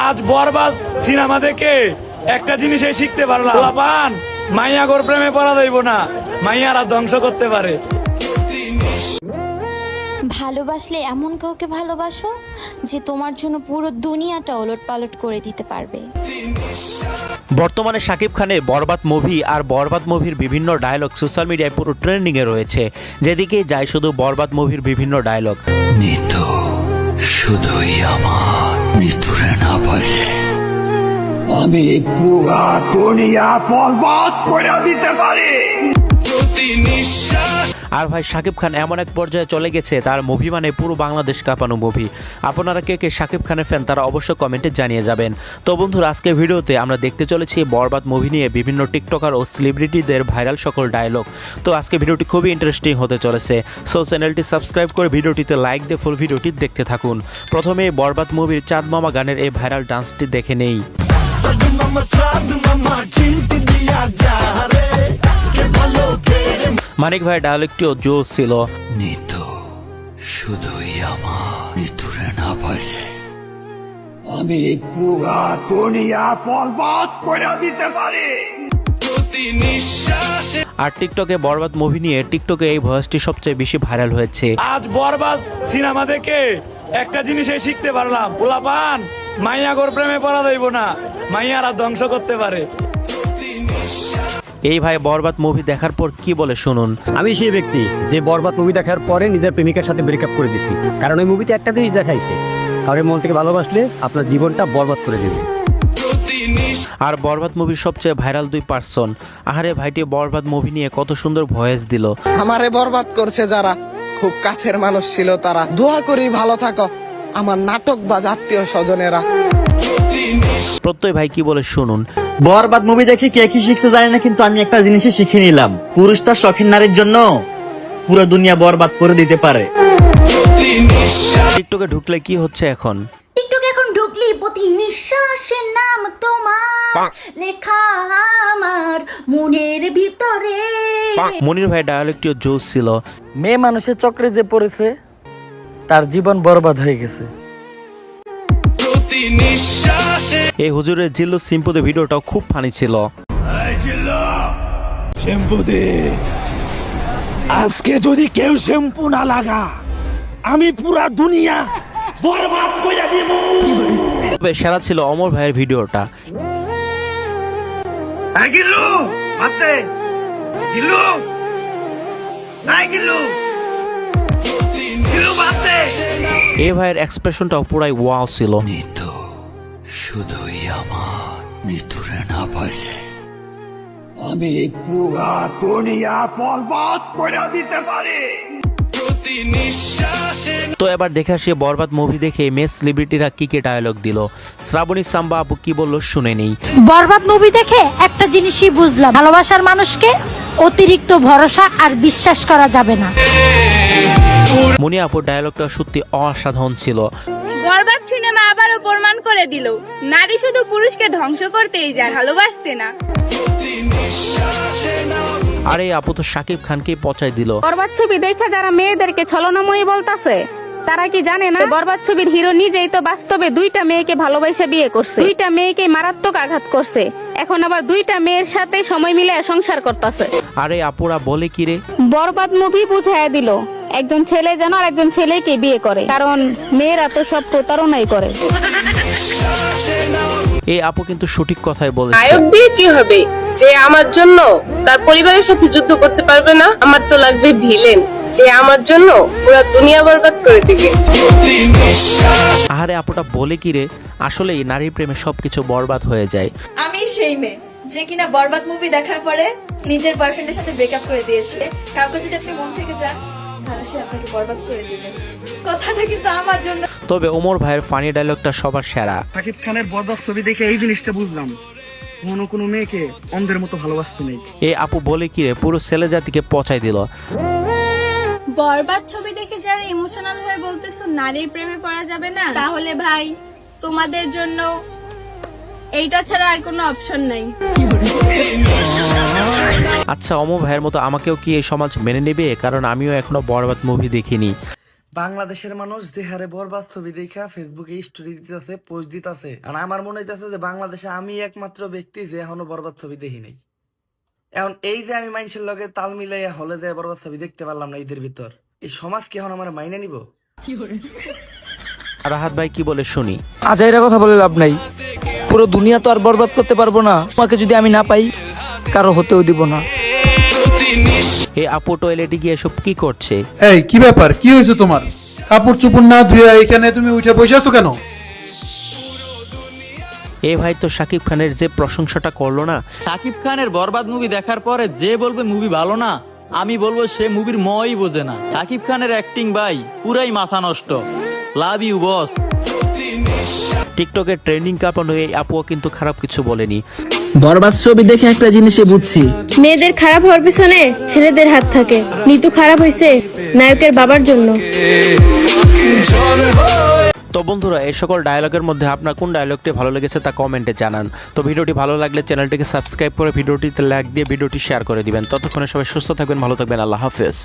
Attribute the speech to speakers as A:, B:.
A: আজ বরবাদ সিনেমা দেখে একটা জিনিসই শিখতে পারলাম, পোলাপান মাইয়া গোর প্রেমে পড়া যাইব না, মাইয়ারা ধ্বংস করতে পারে।
B: ভালোবাসলে এমন কাউকে ভালোবাসো যে তোমার জন্য পুরো দুনিয়াটা ওলটপালট করে দিতে পারবে।
C: বর্তমানে শাকিব খানের বরবাদ মুভি আর বরবাদ মুভির বিভিন্ন ডায়লগ সোশ্যাল মিডিয়ায় পুরো ট্রেন্ডিংয়ে রয়েছে। যেদিকে যায় শুধু বরবাদ মুভির বিভিন্ন ডায়লগ।
D: নিতু শুধুই আমার, নিতুরে না বললে আমি পুরা দুনিয়া বরবাদ করে দিতে পারি।
C: আর ভাই শাকিব খান এমন এক পর্যায়ে চলে গেছে, তার মুভি মানে পুরো বাংলাদেশ কাঁপানো মুভি। আপনারা কে কে শাকিব খানের ফ্যান তারা অবশ্যই কমেন্টে জানিয়ে যাবেন। তো বন্ধুরা, আজকের ভিডিওতে আমরা দেখতে চলেছি বরবাদ মুভি নিয়ে বিভিন্ন টিকটকার ও সেলিব্রিটিদের ভাইরাল সকল ডায়লগ। তো আজকে ভিডিওটি খুবই ইন্টারেস্টিং হতে চলেছে। সো চ্যানেলটি সাবস্ক্রাইব করে ভিডিওটিতে লাইক দিয়ে ফুল ভিডিওটি দেখতে থাকুন। প্রথমে বরবাদ মুভির চাঁদ মামা গানের এই ভাইরাল ডান্সটি দেখে নেই। মানিক ভাই ডায়লগটিও জোর ছিল।
D: নিতু শুধুই আমার, নিতুরে না বললে আমি পুরা দুনিয়া বরবাদ করে দিতে পারি।
C: আর টিকটকে বরবাদ মুভি নিয়ে টিকটকে এই ভয়েসটি সবচেয়ে বেশি ভাইরাল হয়েছে।
A: আজ বরবাদ সিনেমা দেখে একটা জিনিসই শিখতে পারলাম, পোলাপান মাইয়া গোর প্রেমে পড়া যাইব না, মাইয়ারা ধ্বংস করতে পারে।
C: এই ভাই বরবাদ মুভি দেখার পর কি বলে শুনুন।
E: আমি সেই ব্যক্তি যে বরবাদ মুভি দেখার পরে নিজের প্রেমিকার সাথে ব্রেকআপ করে দিছি, কারণ ওই মুভিতে একটা জিনিস দেখাইছে, কারোর মন থেকে ভালোবাসলে আপনার জীবনটা বরবাদ করে দেবে।
C: আর বরবাদ মুভির সবচেয়ে ভাইরাল দুই পার্সন, আহারে ভাইটি বরবাদ মুভি নিয়ে কত সুন্দর ভয়েস দিল।
F: আমারে বরবাদ করছে যারা, খুব কাছের মানুষ ছিল তারা, দোয়া করি ভালো থাকো আমার নাটক বা আত্মীয় স্বজনেরা।
C: প্রত্যয় ভাই কি বলে শুনুন।
G: বরবাদ মুভি দেখে কে কি শিখছে জানি না, কিন্তু আমি একটা জিনিসই শিখে নিলাম, পুরুষ তার শখের নারীর জন্য পুরো দুনিয়া বরবাদ করে দিতে পারে।
C: টিকটকে ঢুকলে কি হচ্ছে এখন?
B: টিকটকে এখন ঢুকলি প্রতি নিঃশ্বাসের নাম তোমার লেখা আমার মনের ভিতরে।
C: মনির ভাই ডায়লগটিও জোর ছিল।
H: মেয়ে মানুষের চক্রে যে পড়েছে তার জীবন বরবাদ হয়ে গেছে।
C: এই হুজুরের জিল্লু সিম্পুদের ভিডিওটাও খুব ফানি ছিল।
A: শ্যাম্পু দে, আজকে যদি কেউ শ্যাম্পু না লাগা আমি পুরা দুনিয়া বরবাদ করে দিব।
C: তবে সেরা ছিল অমর ভাইয়ের ভিডিওটা। এই ভাইয়ের এক্সপ্রেশনটাও পুরাই ওয়াও ছিল।
D: নিতু শুধুই আমার, নিতুরে না বললে আমি পুরা দুনিয়া বরবাদ করে দিতে পারি।
C: তো এবার দেখে আসি বরবাদ মুভি দেখে মেয়ে সেলিব্রিটিরা কি কি ডায়লগ দিল। শ্রাবণী সাম্বা আপু কি বললো শুনে নেই।
I: বরবাদ মুভি দেখে একটা জিনিসই বুঝলাম, ভালোবাসার মানুষকে অতিরিক্ত ভরসা আর বিশ্বাস করা যাবে না।
C: মনি আপুর ডায়লগটা সত্যি অসাধারণ ছিল।
J: বরবাদ সিনেমা আবারও প্রমাণ করে দিল নারী শুধু পুরুষকে ধ্বংস করতেই যায়, ভালোবাসতে না।
C: আরে আপু তো শাকিব খানকে পচাই দিল।
J: বরবাদ ছবি দেখে যারা মেয়েদেরকে ছলনাময়ী বলতাছে তারা কি জানে না বরবাদ ছবির হিরো নিজেই তো বাস্তবে দুইটা মেয়েকে ভালোবাসা বিয়ে করছে, দুইটা মেয়েকে মারাত্মক আঘাত করছে, এখন আবার দুইটা মেয়ের সাথে সময় মিলে সংসার করতেছে।
C: আরে আপুরা বলে কি রে?
J: বরবাদ মুভি বুঝাইয়া দিল একজন ছেলে যেন আর একজন ছেলেকে বিয়ে করে, কারণ মেয়েরা তো সব প্রতারণাই করে।
C: এই আপু কিন্তু সঠিক কথাই বলেছে।
K: নায়ক দিয়ে কি হবে যে আমার জন্য তার পরিবারের সাথে যুদ্ধ করতে পারবে না? আমার তো লাগবে ভিলেন যে আমার জন্য পুরো দুনিয়া বরবাদ করে দিবে।
C: আরে আপুটা বলে কি রে? আসলে নারীর প্রেমে সবকিছু বরবাদ হয়ে যায়।
L: আমি সেই মেয়ে যে কিনা বরবাদ মুভি দেখার পরে নিজের বয়ফ্রেন্ডের সাথে ব্রেকআপ করে দিয়েছে। কাউকে যদি আপনি মন থেকে যান তাহলে সে আপনাকে বরবাদ করে দিবে। কথাটা কিন্তু আমার জন্য।
C: তবে ওমর ভাইয়ের ফানি ডায়লগটা সবার সেরা।
F: শাকিব খানের বরবাদ ছবি দেখে এই জিনিসটা বুঝলাম, কোনো মেয়েকে অন্ধের মতো ভালোবাসতে নেই।
C: এই আপু বলে কি রে? পুরো ছেলে জাতিকে পচাই দিল।
J: বরবাদ ছবি দেখে যারা ইমোশনাল হয়ে বলতেছো নারীর প্রেমে পড়া যাবে না, তাহলে ভাই তোমাদের জন্য এইটা ছাড়া আর কোনো অপশন নাই।
C: আচ্ছা অমর ভাইয়ের মতো আমাকেও কি এই সমাজ মেনে নেবে? কারণ আমিও এখনো বরবাদ মুভি দেখিনি।
F: বাংলাদেশের মানুষ যে হারে বরবাদ ছবি দেখা ফেসবুকে স্টোরি দিতেছে, পোস্ট দিতেছে, আর আমার মনে হইতেছে যে বাংলাদেশে আমি একমাত্র ব্যক্তি যে এখনো বরবাদ ছবি দেখি নাই। এখন এই যে আমি মানুষের লগে তাল মিলাইয়া হলে যে বরবাদ ছবি দেখতে পারলাম না ঈদের ভিতর, এই সমাজ কি এখন আমার মাইনে নিব?
C: রাহাত ভাই কি বলে শুনি।
H: আজাইরা কথা বলে লাভ নাই, পুরো দুনিয়া তো আর বরবাদ করতে পারবো না। তোমাকে যদি আমি না পাই, কারো হতেও দিব না।
C: এই আপু টয়লেটে গিয়ে এসব কি করছে?
M: এই কি ব্যাপার, কি হয়েছে তোমার? কাপড় চোপড় না ধুয়ে এখানে তুমি উঠে বসে আছো কেন?
C: এ ভাই তো শাকিব খানের যে প্রশংসাটা করলো না,
H: শাকিব খানের বরবাদ মুভি দেখার পরে যে বলবে মুভি ভালো না, আমি বলবো সে মুভির মই বোঝে না। শাকিব খানের অ্যাক্টিং ভাই পুরাই মাথা নষ্ট। Love you boss.
C: টিকটকে ট্রেন্ডিং কাঁপানো এই আপুও কিন্তু খারাপ কিছু বলেনি।
H: বরবাদ ছবি দেখে একটা জিনিসই বুঝছি,
J: মেয়েদের খারাপ হওয়ার পিছনে ছেলেদের হাত থাকে। নিতু খারাপ হয়েছে নায়কের বাবার জন্য।
C: তো বন্ধুরা, এই সকল ডায়লগের মধ্যে আপনার কোন ডায়লগটি ভালো লেগেছে তা কমেন্টে জানান। তো ভিডিওটি ভালো লাগলে চ্যানেলটিকে সাবস্ক্রাইব করে ভিডিওটিতে লাইক দিয়ে ভিডিওটি শেয়ার করে দিবেন। ততক্ষণে সবাই সুস্থ থাকবেন, ভালো থাকবেন। আল্লাহ হাফেজ।